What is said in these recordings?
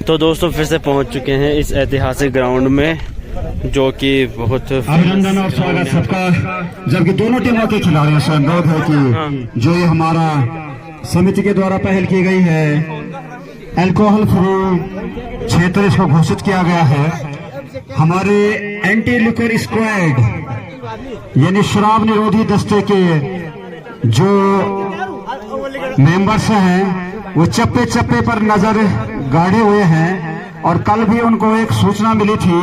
तो दोस्तों फिर से पहुंच चुके हैं इस ऐतिहासिक ग्राउंड में, जो कि बहुत अभिनंदन और स्वागत सबका। जबकि दोनों टीमों के खिलाड़ियों से अनुरोध है कि जो ये हमारा समिति के द्वारा पहल की गई है, अल्कोहल फ्री क्षेत्र इसको घोषित किया गया है। हमारे एंटी लिकर स्क्वाड यानी शराब निरोधी दस्ते के जो मेंबर्स हैं वो चप्पे चप्पे पर नजर गाड़े हुए हैं। और कल भी उनको एक सूचना मिली थी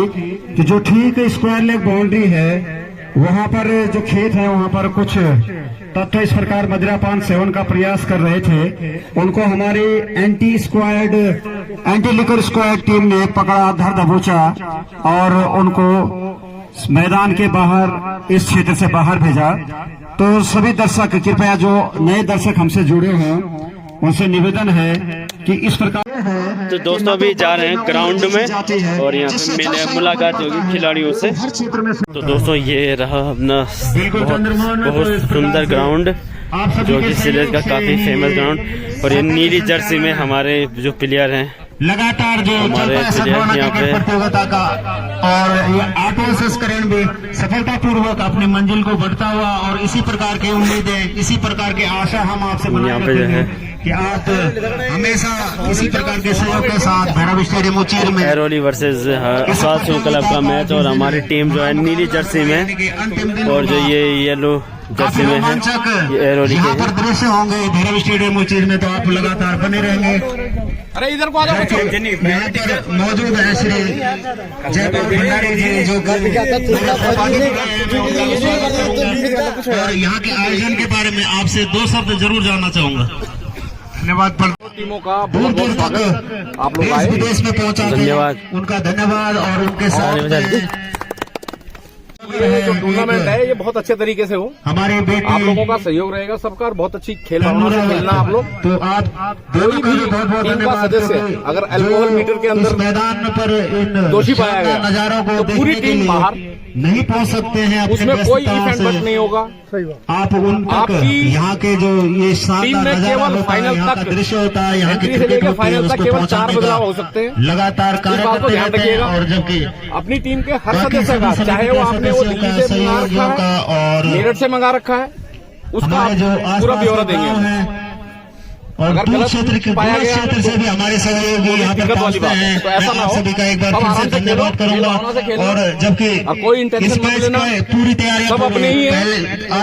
कि जो ठीक स्क्वायर लेग बाउंड्री है वहां पर जो खेत है वहां पर कुछ तत्व इस प्रकार मदिरापान सेवन का प्रयास कर रहे थे। उनको हमारी एंटी लिकर स्क्वाड टीम ने पकड़ा, धर दबोचा और उनको मैदान के बाहर इस क्षेत्र से बाहर भेजा। तो सभी दर्शक कृपया जो नए दर्शक हमसे जुड़े हैं उनसे निवेदन है कि इस प्रकार तो दोस्तों अभी जा रहे हैं ग्राउंड में और यहाँ पे मैंने मुलाकात होगी खिलाड़ियों से। तो दोस्तों ये रहा अपना बहुत सुंदर ग्राउंड, जो कि सिलेट का काफी फेमस ग्राउंड। और ये नीली जर्सी में हमारे जो प्लेयर हैं, लगातार जो हमारे प्लेयर यहाँ पे प्रतियोगिता का और ये आटो संस्करण भी सफलतापूर्वक अपनी मंजिल को बढ़ता हुआ, और इसी प्रकार की उम्मीदें, इसी प्रकार की आशा हम आपसे यहाँ पे जो है कि आप हमेशा इसी प्रकार के सहयोग के साथ भैरव स्टेडियम उचीर में एरोली वर्सेस आसाद क्लब का मैच, और हमारी टीम जो है नीली जर्सी में और जो ये येलो जर्सी में है ये एरोली के पर दृश्य होंगे भैरव स्टेडियम उचीर में। तो आप लगातार बने रहेंगे। अरे इधर को आ जाओ। यहाँ पर मौजूद है श्री जयपाल भंडारी जी, जो और यहाँ के आयोजन के बारे में आपसे दो शब्द जरूर जानना चाहूंगा। धन्यवाद। टीमों का बहुत बहुत स्वागत, आप लोग आए, विदेश में पहुंचा, धन्यवाद, उनका धन्यवाद। और उनके साथ ये जो टूर्नामेंट है ये बहुत अच्छे तरीके से हो, हमारे बेटे आप लोगों का सहयोग रहेगा सबका, बहुत अच्छी खेल भावना से खेलना आप लोग। तो आप कोई भी टीम का सदस्य अगर अल्कोहल मीटर के अंदर मैदान पर इन दोषी पाया गया नजारों को तो पूरी टीम बाहर नहीं पहुंच सकते हैं। उसमें कोई इफेक्ट नहीं होगा। आप उन तक यहाँ के जो ये टीम में केवल फाइनल तक दृश्य होता है, यहाँ एंट्री से लेकर फाइनल तक केवल 4 बदलाव हो सकते हैं। लगातार इस बात को ध्यान रखिएगा। और जबकि अपनी टीम के हर सदस्य का, चाहे वो आपने वो दिल्ली से मंगा रखा है और मेरठ से मंगा रखा है, उसका पूरा ब्यौरा देंगे। और दूर क्षेत्र के क्षेत्र से भी हमारे सहयोगी यहाँ पर पहुँचते हैं। तो ऐसा ना हो, सभी का एक बार फिर से धन्यवाद करूंगा। और जबकि कोई इंटेंशन मत लेना, पूरी तैयारी सब अपने ही है।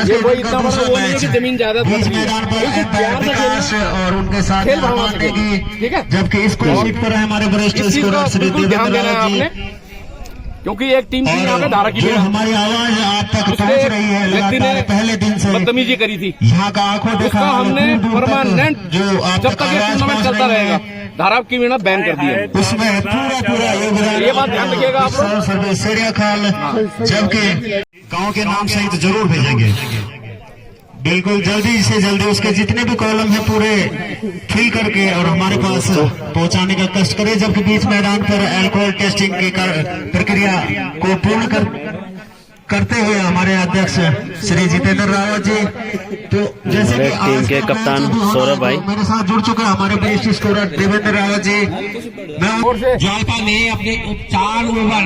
ये कोई इतना बड़ा वो नहीं है कि जमीन ज्यादा मैदान पर और उनके साथ खेल भावना से खेलें, ठीक है। जबकि इसको सीट पर है हमारे वरिष्ठ स्कोरर श्री देवेंद्र रावत जी, क्योंकि एक टीम थी यहाँ पे धारा की, जो हमारी आवाज आप तक पहुंच रही है लगातार पहले दिन से बदतमीजी करी थी। यहाँ का आंखों देखा हमने परमानेंट जो जब तक ये टूर्नामेंट चलता रहेगा धारा की मीना बैन कर दी है। उसमें पूरा योगदान, ये बात ध्यान रखिएगा आप लोग। सर्विस सेरिया खाल, जबकि गांव के नाम सहित जरूर भेजेंगे। बिल्कुल जल्दी से जल्दी उसके जितने भी कॉलम है पूरे फिल करके और हमारे पास पहुंचाने का कष्ट करें। जबकि बीच मैदान पर अल्कोहल टेस्टिंग की प्रक्रिया को पूर्ण करते हुए हमारे अध्यक्ष श्री जितेंद्र रावत जी, तो जैसे कि टीम के कप्तान सौरभ भाई मेरे साथ जुड़ चुके हैं हमारे वरिष्ठ स्कोरर देवेंद्र रावत जी। मैं ज्वालपा ने अपने 4 ओवर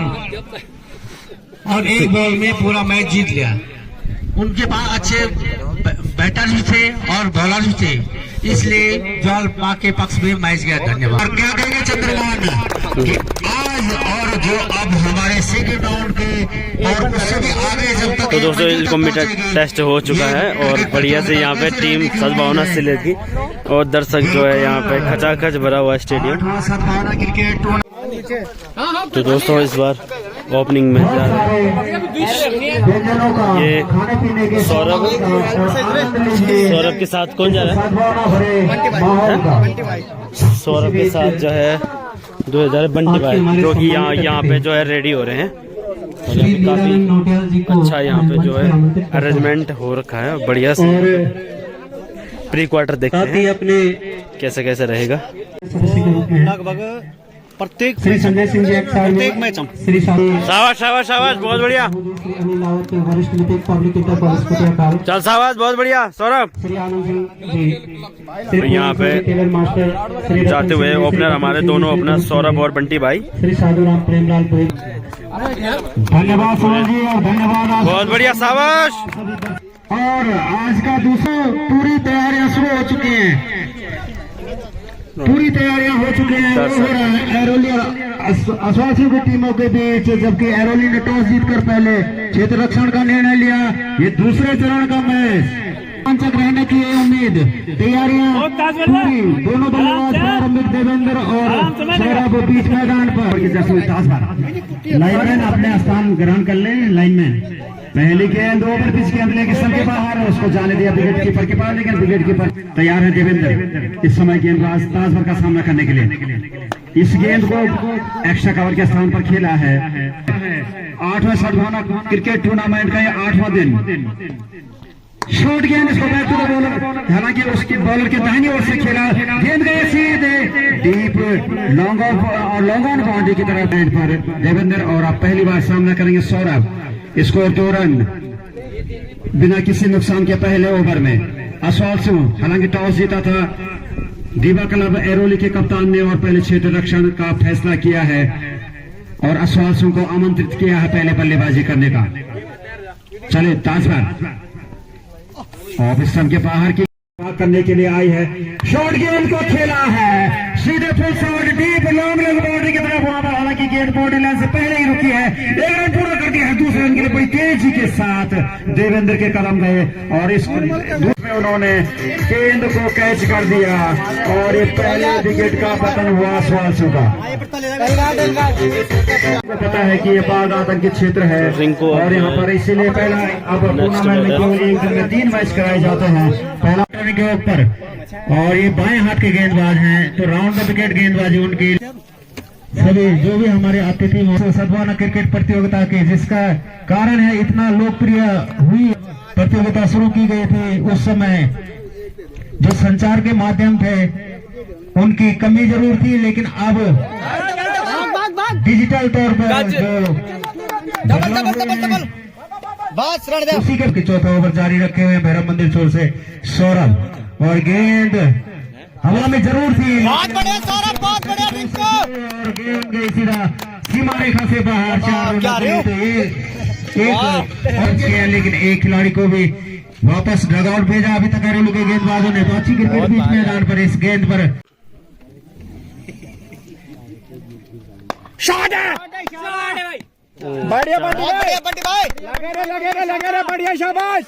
और 1 बॉल में पूरा मैच जीत लिया। उनके पास अच्छे बैटर्स भी थे और बॉलर भी थे, इसलिए ज्वालपा के पक्ष में मैच गया। धन्यवाद। और क्या कहेंगे चंद्रमान कि आज और जो अब हमारे सेकंड राउंड के और उससे भी आगे जब तक तो दोस्तों इनको टेस्ट हो चुका है और बढ़िया से यहाँ पे टीम सद्भावना से लेगी और दर्शक जो है यहाँ पे खचाखच भरा हुआ स्टेडियम। सद्भावना क्रिकेट तो दोस्तों इस बार ओपनिंग में जा रहे हैं ये सौरभ के साथ कौन जा रहा है? सौरभ के साथ जो है 2000 बंटी भाई, जो कि यहाँ पे जो है रेडी हो रहे हैं। और यहाँ पे काफी अच्छा यहाँ पे जो है अरेंजमेंट हो रखा है, बढ़िया से प्री क्वार्टर देखते हैं कैसे कैसे रहेगा। लगभग प्रत्येक श्री संजय सिंह जी प्रत्येक मैच हम श्री शाबाश शाबाश शाबाश बहुत बढ़िया अनिल रावत वरिष्ठ मित्र पब्लिक इंटर कॉलेज कोटियाकाल चल शाबाश बहुत बढ़िया सौरभ। श्री आनंद सिंह जी तो यहाँ पे टेलर मास्टर श्री जाते हुए ओपनर हमारे दोनों ओपनर सौरभ और बंटी भाई। श्री साधुराम प्रेमलाल पुरी धन्यवाद सोनल जी और धन्यवाद आप बहुत बढ़िया शाबाश। और आज का दूसरा पूरी तैयारियां शुरू हो चुकी हैं पूरी तैयारियां हो चुकी हैं वो हो रहा है एरोली और आश्वासियों की टीमों के बीच जबकि एरोली ने टॉस जीतकर पहले क्षेत्र रक्षण का निर्णय लिया। ये दूसरे चरण का मैच रोमांचक रहने की उम्मीद तैयारियां पूरी दोनों बल्लेबाज प्रारंभिक देवेंद्र और सौरभ बीच मैदान पर लाइनमैन अपने स्थान ग्रहण कर ले। लाइनमैन पहली गेंद ओवर पिच के अंदर स्टंप के बाहर है उसको जाने दिया विकेट कीपर के पास लेकिन विकेट कीपर तैयार है देवेंद्र इस समय गेंदबाज ताजभर का सामना करने के लिए इस गेंद को एक्स्ट्रा कवर के स्थान पर खेला है। 8वां सद्भावना क्रिकेट टूर्नामेंट का ये 8वां दिन शॉर्ट गेंद इसको बैक टू द बॉलर हालांकि उसके बॉलर के दाहिनी ओर से खेला गेंद गए सीधे डीप लॉन्ग ऑफ और लॉन्ग ऑन बाउंड्री की तरफ बैट पर देवेंद्र और आप पहली बार सामना करेंगे सौरभ। स्कोर 2 रन बिना किसी नुकसान के पहले ओवर में। असवालसू हालांकि टॉस जीता था दीवा क्लब एरोली के कप्तान ने और पहले क्षेत्र रक्षण का फैसला किया है और असवालसू को आमंत्रित किया है पहले बल्लेबाजी करने का। चले ताजभर ऑफ स्टंप के बाहर की करने के लिए आई है शॉर्ट गेंद को खेला है सीधे full shot deep long boundary की तरफ वहां पर हालांकि गेंद बाउंड्री लाइन से पहले ही रुकी है। 1 रन पूरा कर दिया है दूसरे रन के लिए बड़ी तेजी के साथ देवेंद्र के कदम गए और इस में उन्होंने गेंद को कैच कर दिया और ये पहले विकेट का पतन हुआ सवालसू का। पता है कि ये बाघ आतंकित क्षेत्र है और यहाँ पर इसीलिए पहला अब टूर्नामेंट में केवल एक दिन में 3 मैच कराए जाते हैं। पहला के ऊपर और ये बाएं हाथ के गेंदबाज हैं तो राउंड द विकेट गेंदबाजी उनकी सभी जो भी हमारे अतिथि सद्भावना क्रिकेट प्रतियोगिता के जिसका कारण है इतना लोकप्रिय हुई प्रतियोगिता शुरू की गई थी उस समय जो संचार के माध्यम थे उनकी कमी जरूर थी लेकिन अब डिजिटल तौर पर जो उसी के चौथा ओवर जारी रखे हुए भैरव मंदिर छोर से सौरभ और गेंद हवा में जरूर थी बहुत बढ़िया सौरभ बहुत बढ़िया रिंकू और गेंद गई सीधा सीमा रेखा से बाहर 4 रन लेकिन एक खिलाड़ी को भी वापस डगआउट भेजा अभी तक एरोली के गेंदबाजों ने तो अच्छी क्रिकेट बीच मैदान पर इस गेंद पर शॉट है बढ़िया बंटी भाई लगे रे बढ़िया शाबाश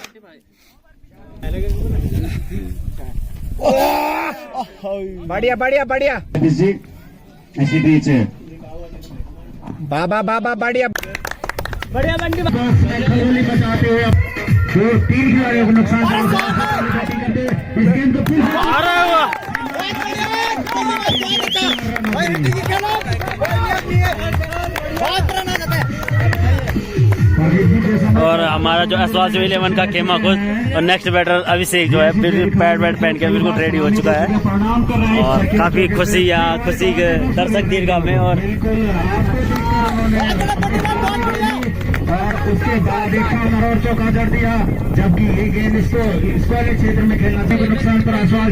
बढ़िया बढ़िया बढ़िया ऐसी बीच बाबा बढ़िया बढ़िया बंटी बचाते हुए जो 3 खिलाड़ियों को नुकसान इस गेंद को और हमारा जो असवाल 11 का खेमा खुद और नेक्स्ट बैटर अभिषेक जो है पैड पहन के बिल्कुल रेडी हो चुका है और काफी खुशी के दर्शक दीर्घा में और उसके बाद एक और चौका जड़ दिया जबकि ये गेंद इसको इस वाले क्षेत्र में खेलना चाहिए नुकसान पर Aswal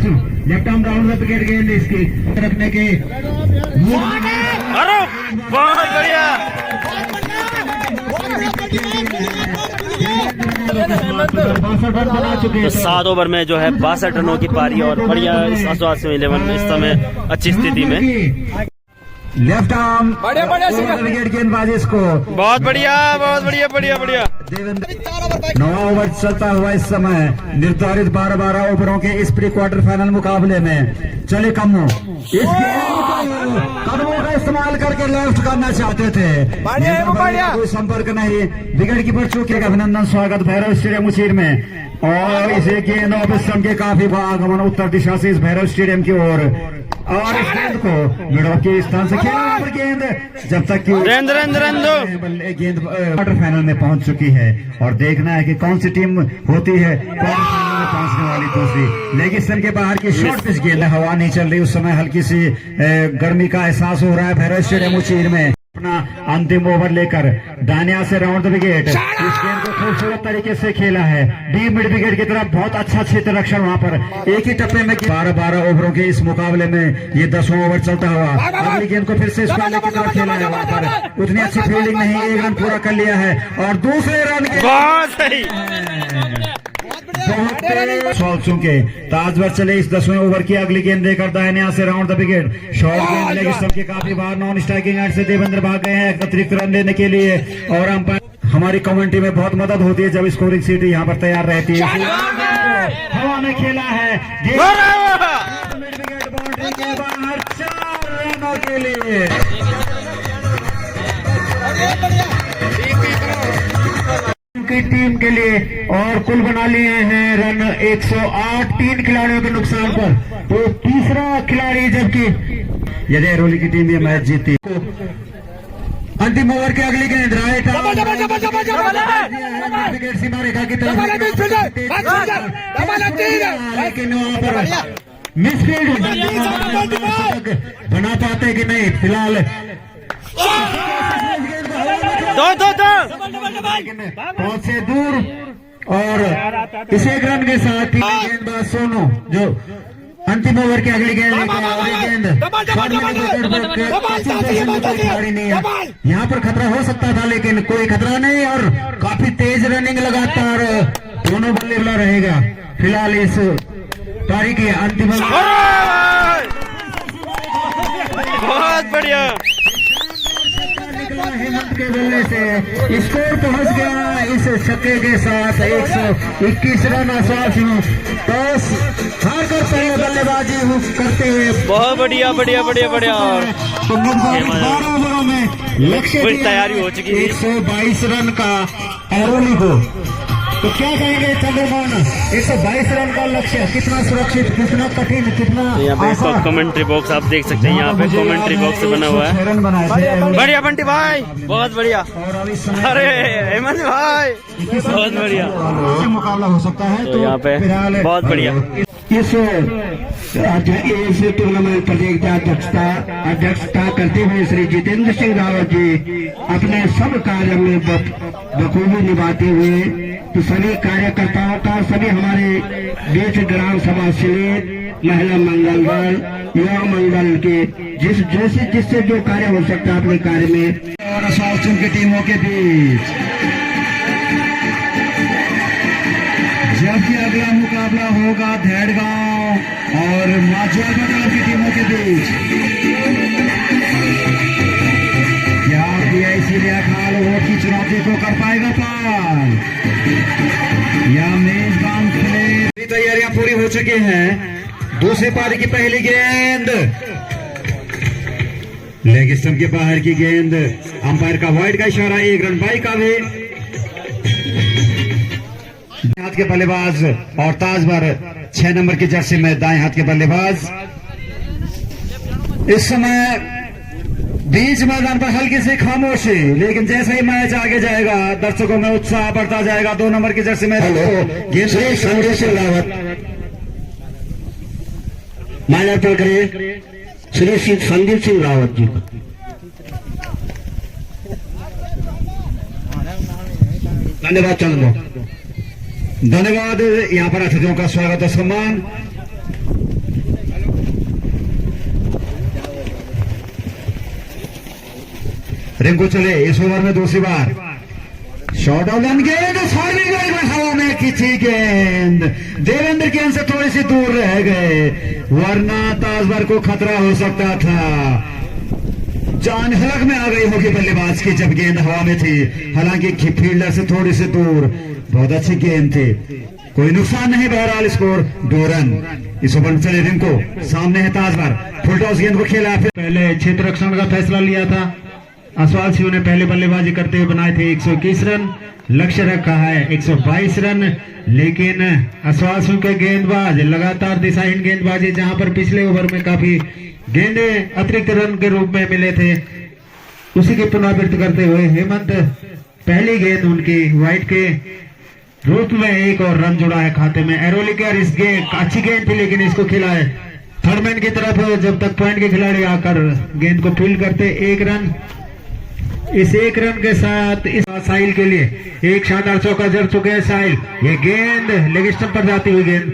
left arm round wicket गेंद इसकी रखने के बहुत बढ़िया तो 7 ओवर में जो है 62 रनों की पारी और बढ़िया इस असवाल 11 इस समय अच्छी स्थिति में लेफ्ट आर्म बढ़िया विकेट गेंदबाजी इसको बहुत बढ़िया बढ़िया देवेंद्र 9 ओवर चलता हुआ इस समय निर्धारित 12 ओवरों के इस प्री क्वार्टर फाइनल मुकाबले में चले कमों इस कदमों का इस्तेमाल करके लेफ्ट करना चाहते थे कोई संपर्क नहीं विकेट कीपर चूके अभिनंदन स्वागत भैरव स्टेडियम उसीर में और इसे गेंद ऑफ स्टंप के काफी आगमन उत्तर दिशा से इस भैरव स्टेडियम की ओर और इस गेंद को मिडल के स्थान से खेला पर गेंद जब तक कि गेंद क्वार्टर फाइनल में पहुंच चुकी है और देखना है कि कौन सी टीम होती है क्वार्टर फाइनल में पहुंचने वाली दूसरी। लेगिस्तान के बाहर की शॉर्ट पिच गेंद, हवा नहीं चल रही उस समय, हल्की सी गर्मी का एहसास हो रहा है भैरव स्टेडियम उचीर में। अपना अंतिम ओवर लेकर दानिया से राउंड द विकेट, इस गेंद को खूबसूरत तरीके से खेला है डीप मिड विकेट की तरफ, बहुत अच्छा क्षेत्र रक्षण वहां पर एक ही टप्पे में 12 ओवरों के इस मुकाबले में ये 10वां ओवर चलता हुआ अगली गेंद को फिर से स्क्वायर की तरफ खेला है, वहां पर उतनी अच्छी फील्डिंग नहीं, 1 रन पूरा कर लिया है और दूसरे रन के बहुत चुके ताजवर चले इस 10वें ओवर की अगली गेंद देकर दाहिने से राउंड द विकेट, शॉर्ट गेंद लेगिस्तान के काफी बार नॉन स्ट्राइकिंग एंड से देवेंद्र भाग गए हैं अतिरिक्त रन देने के लिए और अंपायर हमारी कमेंट्री में बहुत मदद होती है जब स्कोरिंग सीट यहाँ पर तैयार रहती है। हवा में खेला है मिड विकेट बाउंड्री के बाहर 4 रनों के लिए। की टीम के लिए और कुल बना लिए हैं रन 108 3 खिलाड़ियों के नुकसान पर, तो तीसरा खिलाड़ी जबकि यदि अरोली की टीम ये मैच जीती। अंतिम ओवर की अगली गेंद राइट विकेट सीमा रेखा की तरफ, लेकिन वहां पर मिसफील्ड बना पाते कि नहीं, फिलहाल बहुत से दूर और इस 1 रन के साथ ही गेंदबाज सोनू जो अंतिम ओवर की अगली गेंद खिलाड़ी नहीं है, यहाँ पर खतरा हो सकता था लेकिन कोई खतरा नहीं और काफी तेज रनिंग लगातार दोनों बल्लेबाज रहेगा। फिलहाल इस पारी की अंतिम बहुत बढ़िया हेमंत के बल्ले से स्कोर पहुंच गया इस छक्के के साथ 121 रन आसपास टॉस हार कर पहले बल्लेबाजी करते हुए बहुत बढ़िया बढ़िया बढ़िया बढ़िया और 12 ओवरों में लक्ष्य तैयारी हो चुकी है 122 रन का एरोली को। तो क्या कहेंगे चंद्रमोहन, 122 रन का लक्ष्य कितना सुरक्षित, कितना कठिन, कितना यहाँ पे कमेंट्री बॉक्स आप देख सकते हैं, यहाँ पे कमेंट्री बॉक्स बना हुआ है। रन बनाए थे बढ़िया बंटी भाई, बहुत बढ़िया। अरे हेमंत भाई बहुत बढ़िया मुकाबला हो सकता है। तो यहाँ पे बहुत बढ़िया इस टूर्नामेंट अध्यक्षता करते हुए श्री जितेंद्र सिंह रावत जी अपने सब कार्य में बखूबी निभाते हुए तो सभी कार्यकर्ताओं का, सभी हमारे बीच ग्राम सभा से महिला मंगल दल, युवा मंगल के जिससे जो कार्य हो सकता है अपने कार्य में और स्वास्थ्य की टीमों के बीच जबकि अगला मुकाबला होगा धेड़गांव और माचुआ की टीमों के बीच। क्या पीआईसी खाल वोट की चुनौती को कर पाएगा पार या मेजबान खेले? तैयारियां पूरी हो चुकी हैं। दूसरी पारी की पहली गेंद लेग स्टंप के बाहर की गेंद, अंपायर का वाइड का इशारा, 1 रन बाई का भी। हाथ के बल्लेबाज और ताजवर 6 नंबर की जर्सी में दाएं हाथ के बल्लेबाज इस समय बीच मैदान पर हल्की सी खामोशी, लेकिन जैसे ही मैच आगे जाएगा दर्शकों में उत्साह बढ़ता जाएगा। 2 नंबर की जर्सी में संजय सिंह रावत माल्यार्पण करिए श्री संदीप सिंह रावत जी। धन्यवाद चंद्र, धन्यवाद। यहाँ पर अतिथियों का स्वागत और सम्मान। रिंकू चले इस ओवर में दूसरी बार शॉर्ट ऑफ रन गेंद, हवा में खींची गेंद, देवेंद्र गेंद से थोड़ी सी दूर रह गए वरना ताजवर को खतरा हो सकता था। जान हलक में आ गई होगी बल्लेबाज की जब गेंद हवा में थी, हालांकि फील्डर से थोड़ी सी दूर। बहुत अच्छी गेंद थी, कोई नुकसान नहीं। बहरहाल स्कोर 2 रन। इस ओवर में चले रिंकू, सामने है ताजवर, फुल टॉस गेंद को खेला, फिर पहले क्षेत्र रक्षण का फैसला लिया था। असवाल सिंह ने पहले बल्लेबाजी करते हुए बनाए थे 121 रन, लक्ष्य रखा है 122 रन, लेकिन असवाल सिंह के गेंदबाज लगातार दिशाहीन गेंदबाजी, जहां पर पिछले ओवर में काफी गेंदे अतिरिक्त रन के रूप में मिले थे, उसी की पुनरावृत्ति करते हुए हेमंत पहली गेंद उनकी वाइट के रूप में एक और रन जुड़ा है खाते में। एरोली के इस गेंद अच्छी गेंद थी लेकिन इसको खिलाए थर्डमैन की तरफ, जब तक पॉइंट के खिलाड़ी आकर गेंद को फील्ड करते 1 रन। इस 1 रन के साथ इस साहिल के लिए एक शानदार चौका जड़ चुके हैं साहिल। ये गेंद लेग स्टंप पर जाती हुई गेंद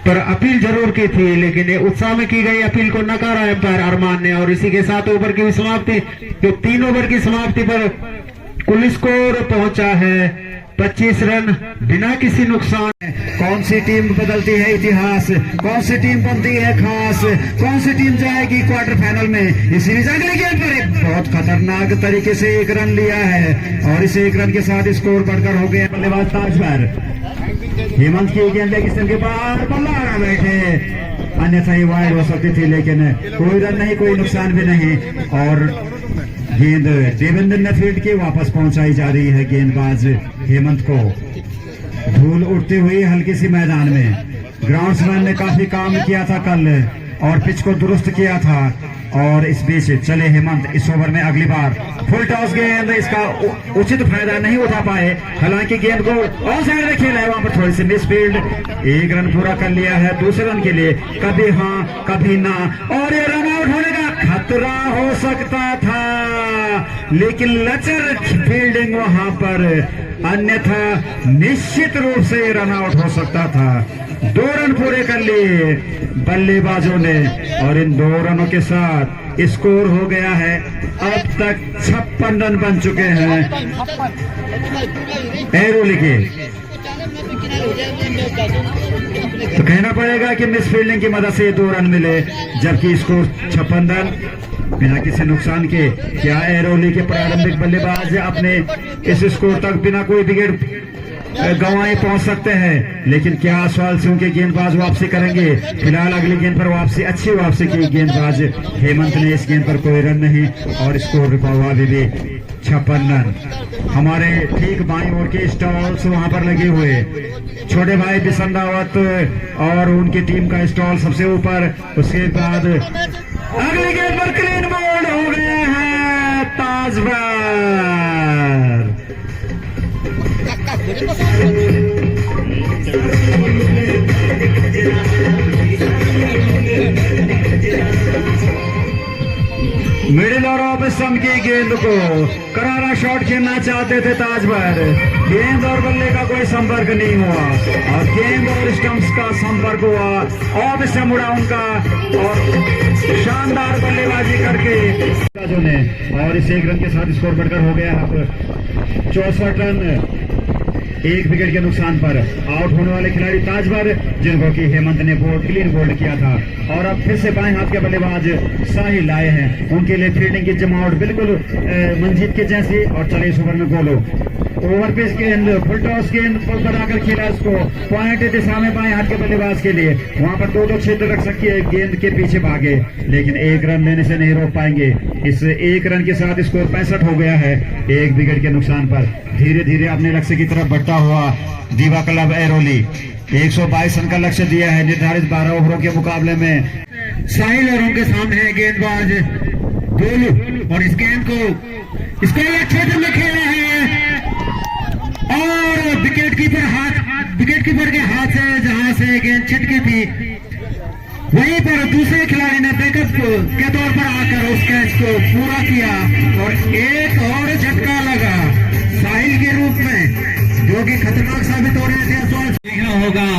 पर अपील जरूर की थी, लेकिन ये उत्साह में की गई अपील को नकारा एम्पायर अरमान ने। और इसी के साथ ओवर की समाप्ति, जो 3 ओवर की समाप्ति पर कुल स्कोर पहुंचा है 25 रन बिना किसी नुकसान। कौन सी टीम बदलती है इतिहास, कौन सी टीम बनती है खास, कौन सी टीम जाएगी क्वार्टर फाइनल में। इस सीरीज अगले गेंद पर एक बहुत खतरनाक तरीके से 1 रन लिया है और इस 1 रन के साथ स्कोर बढ़कर हो गया बल्लेबाज ताजवर। हेमंत की गेंद लेग स्टंप के बाहर बल्ला बैठे, अन्यथा ही वाइड हो सकती थी लेकिन कोई रन नहीं, कोई नुकसान भी नहीं। और गेंद देवेंद्र ने फील्ड की वापस पहुंचाई जा रही है गेंदबाज हेमंत को। धूल उड़ती हुई हल्की सी मैदान में। ग्राउंड्समैन ने काफी काम किया था कल और पिच को दुरुस्त किया था। और इस बीच चले हेमंत इस ओवर में अगली बार फुल टॉस गेंद, इसका उचित फायदा नहीं उठा पाए। हालांकि गेंद को ऑन साइड में खेला है, वहां पर थोड़ी सी मिस फील्ड। 1 रन पूरा कर लिया है दूसरे रन के लिए, कभी हाँ कभी ना। और ये रन आउट होने का खतरा हो सकता था लेकिन लचर फील्डिंग वहां पर, अन्यथा निश्चित रूप से रन आउट हो सकता था। 2 रन पूरे कर लिए बल्लेबाजों ने और इन 2 रनों के साथ स्कोर हो गया है अब तक 56 रन बन चुके हैं एरोली के। तो कहना पड़ेगा कि मिस फील्डिंग की मदद से 2 रन मिले, जबकि स्कोर 56 रन बिना किसी नुकसान के। क्या एरोली के प्रारंभिक बल्लेबाज अपने इस स्कोर तक बिना कोई विकेट गंवाए पहुंच सकते हैं? लेकिन क्या सवाल से उनके गेंदबाज वापसी करेंगे? फिलहाल अगली गेंद पर वापसी, अच्छी वापसी की गेंदबाज हेमंत ने। इस गेंद पर कोई रन नहीं और स्कोर रुका हुआ अभी भी 56 रन। हमारे ठीक बाईं ओर के स्टॉल्स वहां पर लगे हुए, छोटे भाई बिशन रावत और उनकी टीम का स्टॉल सबसे ऊपर। उसके बाद अगली गेंद पर क्लीन बोल्ड हो गया है ताजवर। मिडिल और ऑफ स्टंप की गेंद को करारा शॉट खेलना चाहते थे ताजवर। गेंद और बल्ले का कोई संपर्क नहीं हुआ और गेंद और स्टंप्स का संपर्क हुआ। ऑफ स्टंप उड़ा उनका और शानदार बल्लेबाजी करके ने, और इस 1 रन के साथ स्कोर बढ़कर हो गया अब 64 रन। 1 विकेट के नुकसान पर आउट होने वाले खिलाड़ी ताजवर, जिनको कि हेमंत ने क्लीन बोल्ड किया था। और अब फिर से बाएं हाथ के बल्लेबाज साहिल आए हैं, उनके लिए फील्डिंग की जमावट बिल्कुल मंजीत के जैसी। और चले इस ओवर में गोलो ओवर पिच गेंद, फुल टॉस गेंद बनाकर खेला इसको पॉइंट दिशा में बाएं हाथ के बल्लेबाज के लिए। वहां पर 2-2 क्षेत्र रख सकती है, गेंद के पीछे भागे लेकिन 1 रन लेने से नहीं रोक पाएंगे। इस 1 रन के साथ स्कोर 65 हो गया है 1 विकेट के नुकसान पर। धीरे धीरे अपने लक्ष्य की तरफ बढ़ता हुआ दीवा क्लब एरोली 122 रन का लक्ष्य दिया है निर्धारित 12 ओवरों के मुकाबले में। साहिल और उनके सामने है गेंदबाज गोलू और इस गेंद को स्क्वायर क्षेत्र में खेले हैं और विकेट कीपर के हाथ से जहां से गेंद छिटकी थी वहीं पर दूसरे खिलाड़ी ने बैकअप के तौर पर आकर उस कैच को पूरा किया और एक और झटका लगा साहिल के रूप में, जो कि खतरनाक साबित हो रहे थे। देखना होगा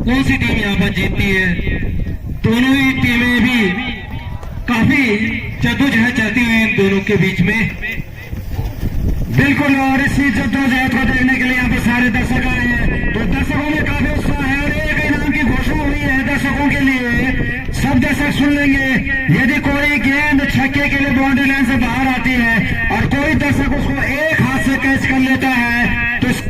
कौन सी टीम यहाँ पर जीतती है। दोनों ही टीमें भी काफी जद्दोजहद चलती हुई इन दोनों के बीच में बिल्कुल। और इसी जद्दोजहद को देखने के लिए यहाँ पे सारे दर्शक आए हैं, तो दर्शकों में काफी उत्साह है और एक इनाम की घोषणा हुई है दर्शकों के लिए। सब दर्शक सुन लेंगे, यदि कोई गेंद छक्के के लिए बाउंड्री लाइन से बाहर आती है और कोई दर्शक उसको एक हाथ से कैच कर लेता है तो श्री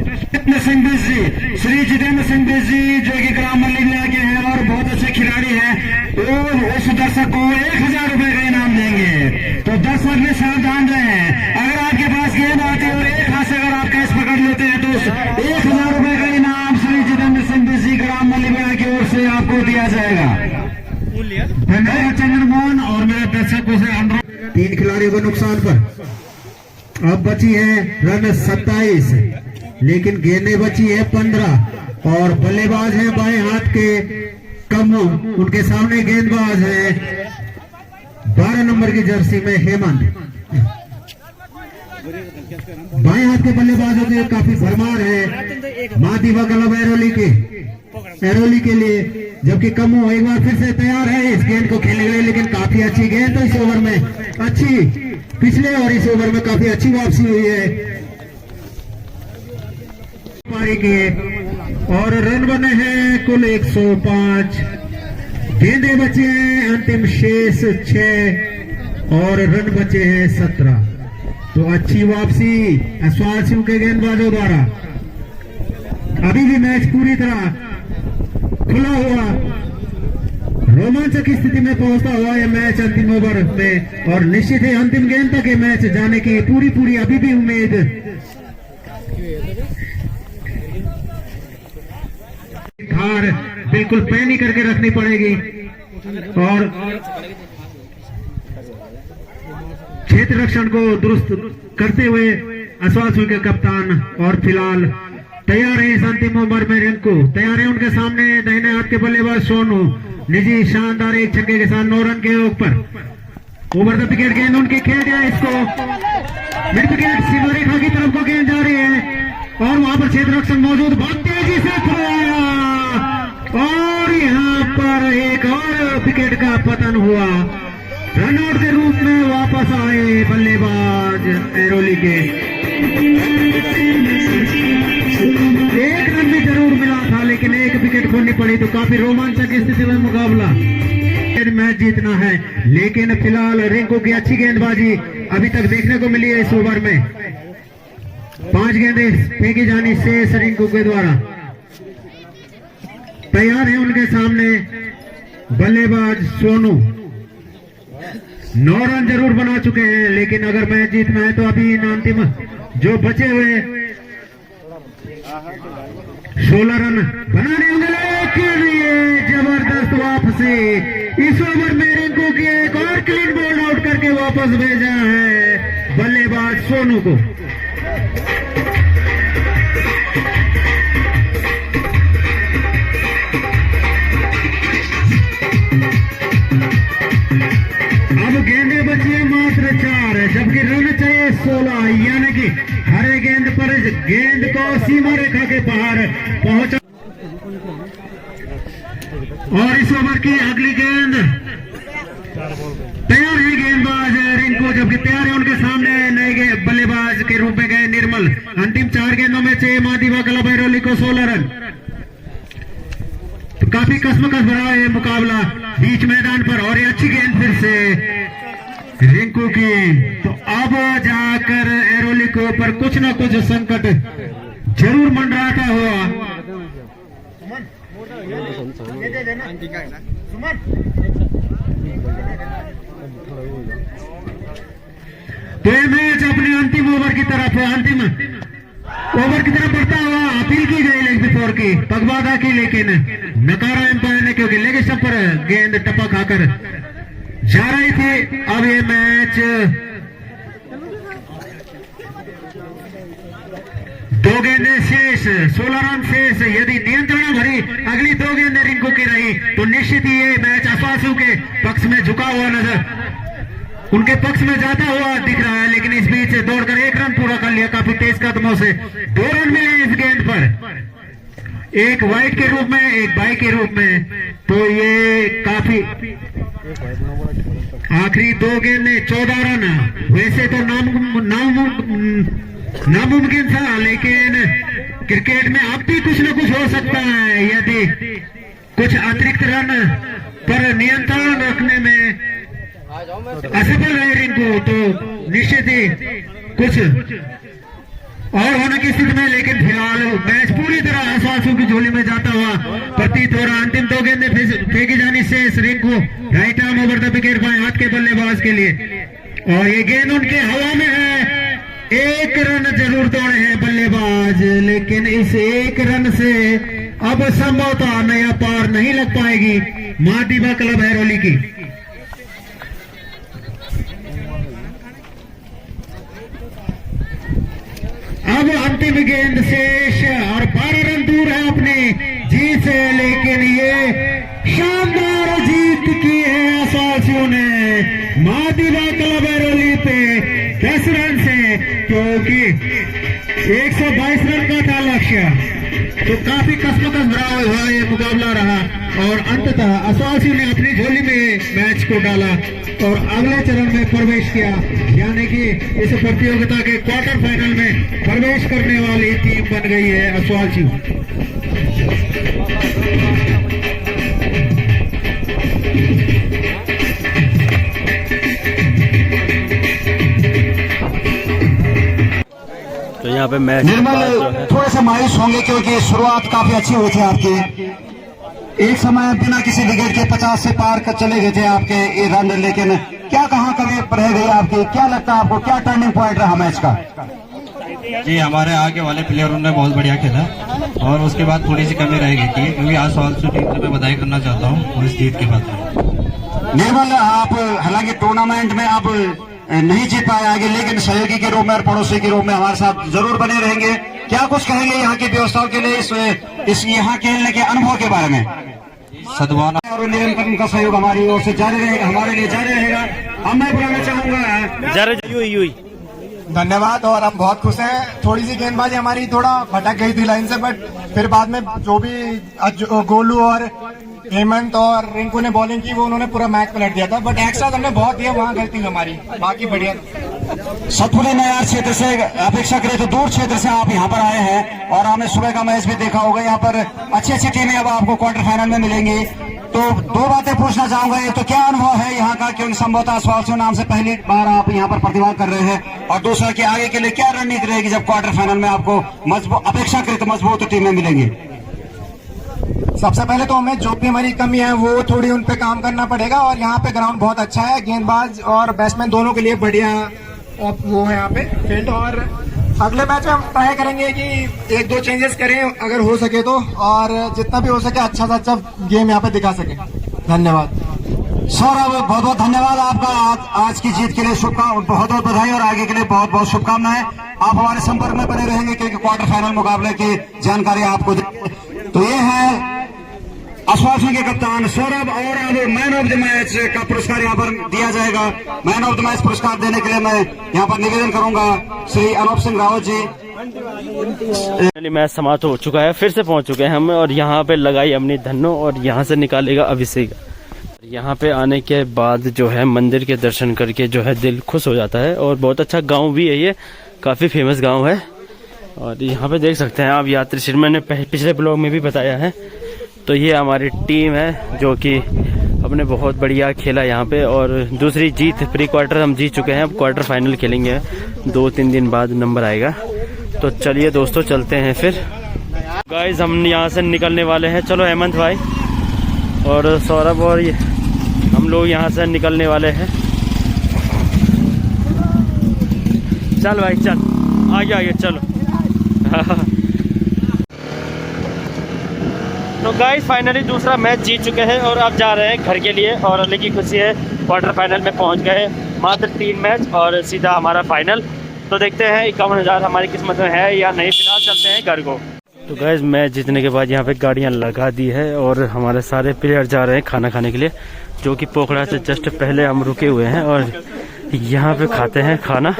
जितेंद्र सिंह बिस जी जो कि ग्राम मल्लिया के हैं और बहुत अच्छे खिलाड़ी हैं, वो उस दर्शक को 1000 रुपए का इनाम देंगे। तो दर्शक भी सावधान रहे, अगर आपके पास गेंद आती है और एक हाथ से अगर आप कैच पकड़ लेते हैं तो 1000 रुपए का इनाम श्री जितेंद्र सिंह बिस जी ग्राम मल्लिया की ओर से आपको दिया जाएगा। 3 खिलाड़ियों को नुकसान पर। अब बची है रन 27, लेकिन गेंदें बची है 15 और बल्लेबाज है बाएं हाथ के कम्मू, उनके सामने गेंदबाज है 12 नंबर की जर्सी में हेमंत। बाएं हाथ के बल्लेबाजों के काफी भरमार है महादीवा क्लब एरोली के लिए, जबकि कम्मू एक बार फिर से तैयार है इस गेंद को खेलने के लिए, लेकिन काफी अच्छी गेंद तो इस ओवर में अच्छी, पिछले और इस ओवर में काफी अच्छी वापसी हुई है पारी की, और रन बने हैं कुल 105। गेंदें बचे हैं अंतिम शेष 6 और रन बचे हैं 17। तो अच्छी वापसी अश्वार सिंह के गेंदबाजों द्वारा। अभी भी मैच पूरी तरह खुला हुआ, रोमांचक स्थिति में पहुंचता हुआ यह मैच अंतिम ओवर में, और निश्चित है अंतिम गेंद तक ये मैच जाने की पूरी अभी भी उम्मीद। हार बिल्कुल पैनी करके रखनी पड़ेगी, और क्षेत्र रक्षण को दुरुस्त करते हुए अश्वासुल के कप्तान और फिलहाल तैयार है इस अंतिम ओवर में रिंकू तैयार है। उनके सामने दाहिने हाथ के बल्लेबाज सोनू निजी शानदार एक छक्के के साथ 9 रन के ऊपर। ओवर द विकेट गेंद उनकी खेल गया, इसको मिड विकेट सीमा रेखा की तरफ को गेंद जा रही है, और वहां पर क्षेत्र रक्षक मौजूद, बहुत तेजी से थ्रो आया और यहाँ पर एक और विकेट का पतन हुआ। रनआउट के रूप में वापस आए बल्लेबाज एरोली के। एक रन भी जरूर मिला था, लेकिन एक विकेट खोनी पड़ी, तो काफी रोमांचक स्थिति में मुकाबला, मैच जीतना है। लेकिन फिलहाल रिंकू की अच्छी गेंदबाजी अभी तक देखने को मिली है इस ओवर में। 5 गेंदें फेंकी जानी शेष रिंकू के द्वारा। तैयार है उनके सामने बल्लेबाज सोनू। 9 रन जरूर बना चुके हैं, लेकिन अगर मैच जीतना है तो अभी इन अंतिम जो बचे हुए 16 रन बनाने के लिए जबरदस्त वापसी। इस ओवर में रिंकू की एक और क्लीन बोल्ड आउट करके वापस भेजा है बल्लेबाज सोनू को। अब गेंदें बची है मात्र 4, जबकि रन चाहिए 16, यानी कि हर गेंद पर गेंद को सीमा रेखा के बाहर पहुंचा। और इस ओवर की अगली गेंद तैयार है गेंदबाज रिंकू, जबकि तैयार है उनके सामने नए बल्लेबाज के रूप में गए निर्मल। अंतिम 4 गेंदों में चाहिए महादीवा क्लब एरोली को 16 रन। तो काफी कसमकस भरा है मुकाबला बीच मैदान पर, और ये अच्छी गेंद फिर से रिंकू की। तो अब जाकर एरोली के ऊपर कुछ ना कुछ संकट जरूर मंडराता हुआ। तो ये मैच अपने अंतिम ओवर की तरफ बढ़ता हुआ अपील की गई लेग बिफोर की, पगवादा की, लेकिन नकारा एम्पायर ने, क्योंकि लेग स्टंप पर गेंद टपा खाकर जा रही थी। अब ये मैच 2 गेंदें शेष, 16 रन शेष। यदि नियंत्रण भरी अगली 2 गेंदें रिंकू की रही तो निश्चित ही ये मैच अश्वासु के पक्ष में झुका हुआ उनके पक्ष में जाता हुआ दिख रहा है। लेकिन इस बीच दौड़कर 1 रन पूरा कर लिया काफी तेज कदमों से। 2 रन मिले इस गेंद पर, एक वाइड के रूप में, एक बाई के रूप में। तो ये काफी आखिरी 2 गेंदें 14 रन। वैसे तो नामुमकिन था, लेकिन क्रिकेट में अब भी कुछ न कुछ हो सकता है। यदि कुछ अतिरिक्त रन पर नियंत्रण रखने में असफल है रिंकू तो निश्चित ही कुछ और होने की स्थिति में, लेकिन फिलहाल मैच पूरी तरह आश्वासों की झोली में जाता हुआ प्रतीत हो रहा। अंतिम 2 गेंदें फेंकी जानी शेष Rinku, right arm over the wicket बाएं हाथ के बल्लेबाज के लिए, और ये गेंद उनके हवा में है। 1 रन जरूर दौड़े हैं बल्लेबाज, लेकिन इस 1 रन से अब संभवतः नया पार नहीं लग पाएगी महादीवा क्लब एरोली की। अंतिम गेंद शेष और 12 रन दूर है अपने जीत से, लेकिन ये शानदार जीत की है आसासियों ने मादिवा क्लब एरोली पे 10 रन से, क्योंकि 122 रन का था लक्ष्य। तो काफी कस्मकस भरा हुआ ये मुकाबला रहा और अंततः असासी ने अपनी झोली में मैच को डाला और अगले चरण में प्रवेश किया, यानी कि इस प्रतियोगिता के क्वार्टर फाइनल में प्रवेश करने वाली टीम बन गई है असासी। तो यहाँ पे मैच निर्मल थोड़े से मायूस होंगे क्योंकि शुरुआत काफी अच्छी हुई थी आपकी, एक समय बिना किसी विकेट के 50 से पार कर चले गए थे आपके ये रन, लेकिन क्या कहाँ कभी रह गई आपकी, क्या लगता है आपको, क्या टर्निंग पॉइंट रहा मैच का? जी हमारे आगे वाले प्लेयरों ने बहुत बढ़िया खेला और उसके बाद थोड़ी सी कमी रह गई थी, क्योंकि आज सॉल्सो टीम से मैं बधाई करना चाहता हूँ इस जीत के बाद। निर्मल आप हालांकि टूर्नामेंट में आप नहीं जीत पाए आगे, लेकिन सहयोगी के रूप में और पड़ोसी के रूप में हमारे साथ जरूर बने रहेंगे। क्या कुछ कहेंगे यहाँ की व्यवस्थाओं के लिए, इस यहाँ खेलने के अनुभव के बारे में? सद्भावना और निरंतर उनका सहयोग हमारी ओर से जारी रहेगा, हमारे लिए जारी रहेगा। अब मैं बुलाना चाहूंगा धन्यवाद। और हम बहुत खुश हैं, थोड़ी सी गेंदबाजी हमारी थोड़ा भटक गई थी लाइन से, बट फिर बाद में जो भी गोलू और हेमंत और रिंकू ने बॉलिंग की वो उन्होंने पूरा मैच पलट दिया था, बट एक्स्ट्रा हमने बहुत दिया, वहाँ गलती हुई हमारी, बाकी बढ़िया। सतपुली नयार क्षेत्र से अपेक्षा करें तो दूर क्षेत्र से आप यहाँ पर आए हैं और हमने सुबह का मैच भी देखा होगा। यहाँ पर अच्छी अच्छी टीमें अब आपको क्वार्टर फाइनल में मिलेंगी। तो दो बातें पूछना चाहूंगा, ये तो क्या अनुभव है यहाँ का, क्योंकि संभवतः स्वास्थ्य नाम से पहली बार आप यहाँ पर प्रतिभाग कर रहे हैं, और दूसरा कि आगे के लिए क्या रणनीति रहेगी जब क्वार्टर फाइनल में आपको अपेक्षाकृत मजबूत टीमें मिलेंगी? सबसे पहले तो हमें जो भी हमारी कमी है वो थोड़ी उन पे काम करना पड़ेगा, और यहाँ पे ग्राउंड बहुत अच्छा है, गेंदबाज और बैट्समैन दोनों के लिए बढ़िया वो है यहाँ पे फील्ड। और अगले मैच में हम ट्राई करेंगे कि 1-2 चेंजेस करें अगर हो सके तो, और जितना भी हो सके अच्छा से अच्छा गेम यहाँ पे दिखा सके। धन्यवाद। सौरभ बहुत बहुत धन्यवाद आपका, आज की जीत के लिए बहुत बहुत बधाई और आगे के लिए बहुत बहुत शुभकामनाएं। आप हमारे संपर्क में बने रहेंगे क्योंकि क्वार्टर फाइनल मुकाबले की जानकारी आपको तो ये है आश्वासन के कप्तान सौरभ। और अब मैन ऑफ द मैच का पुरस्कार यहाँ पर दिया जाएगा। मैन ऑफ द मैच पुरस्कार देने के लिए मैं यहाँ पर निवेदन करूंगा श्री अनूप सिंह रावत जी। मैच समाप्त हो चुका है, फिर से पहुंच चुके हैं हम और यहाँ पे लगाई अपनी धन्नो और यहाँ से निकालेगा अभिषेक। यहाँ पे आने के बाद जो है मंदिर के दर्शन करके जो है दिल खुश हो जाता है, और बहुत अच्छा गाँव भी है, ये काफी फेमस गाँव है। और यहाँ पे देख सकते हैं आप यात्री श्री, मैंने पिछले ब्लॉग में भी बताया है। तो ये हमारी टीम है जो कि हमने बहुत बढ़िया खेला यहाँ पे, और दूसरी जीत, प्री क्वार्टर हम जीत चुके हैं, अब क्वार्टर फाइनल खेलेंगे 2-3 दिन बाद नंबर आएगा। तो चलिए दोस्तों चलते हैं फिर। गाइस हम यहाँ से निकलने वाले हैं, चलो हेमंत भाई और सौरभ और हम लोग यहाँ से निकलने वाले हैं। चल भाई चल, आगे चलो। तो गाइस फाइनली दूसरा मैच जीत चुके हैं और अब जा रहे हैं घर के लिए, और अलग की खुशी है, क्वार्टर फाइनल में पहुंच गए। मात्र 3 मैच और सीधा हमारा फाइनल। तो देखते हैं 51,000 हमारी किस्मत में है या नहीं। फिलहाल चलते हैं घर को। तो गाइस मैच जीतने के बाद यहाँ पे गाड़ियाँ लगा दी है और हमारे सारे प्लेयर जा रहे हैं खाना खाने के लिए, जो कि पोखरा से जस्ट पहले हम रुके हुए हैं और यहाँ पे खाते हैं खाना।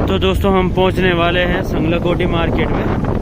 तो दोस्तों हम पहुँचने वाले हैं संगलाकोटी मार्केट में।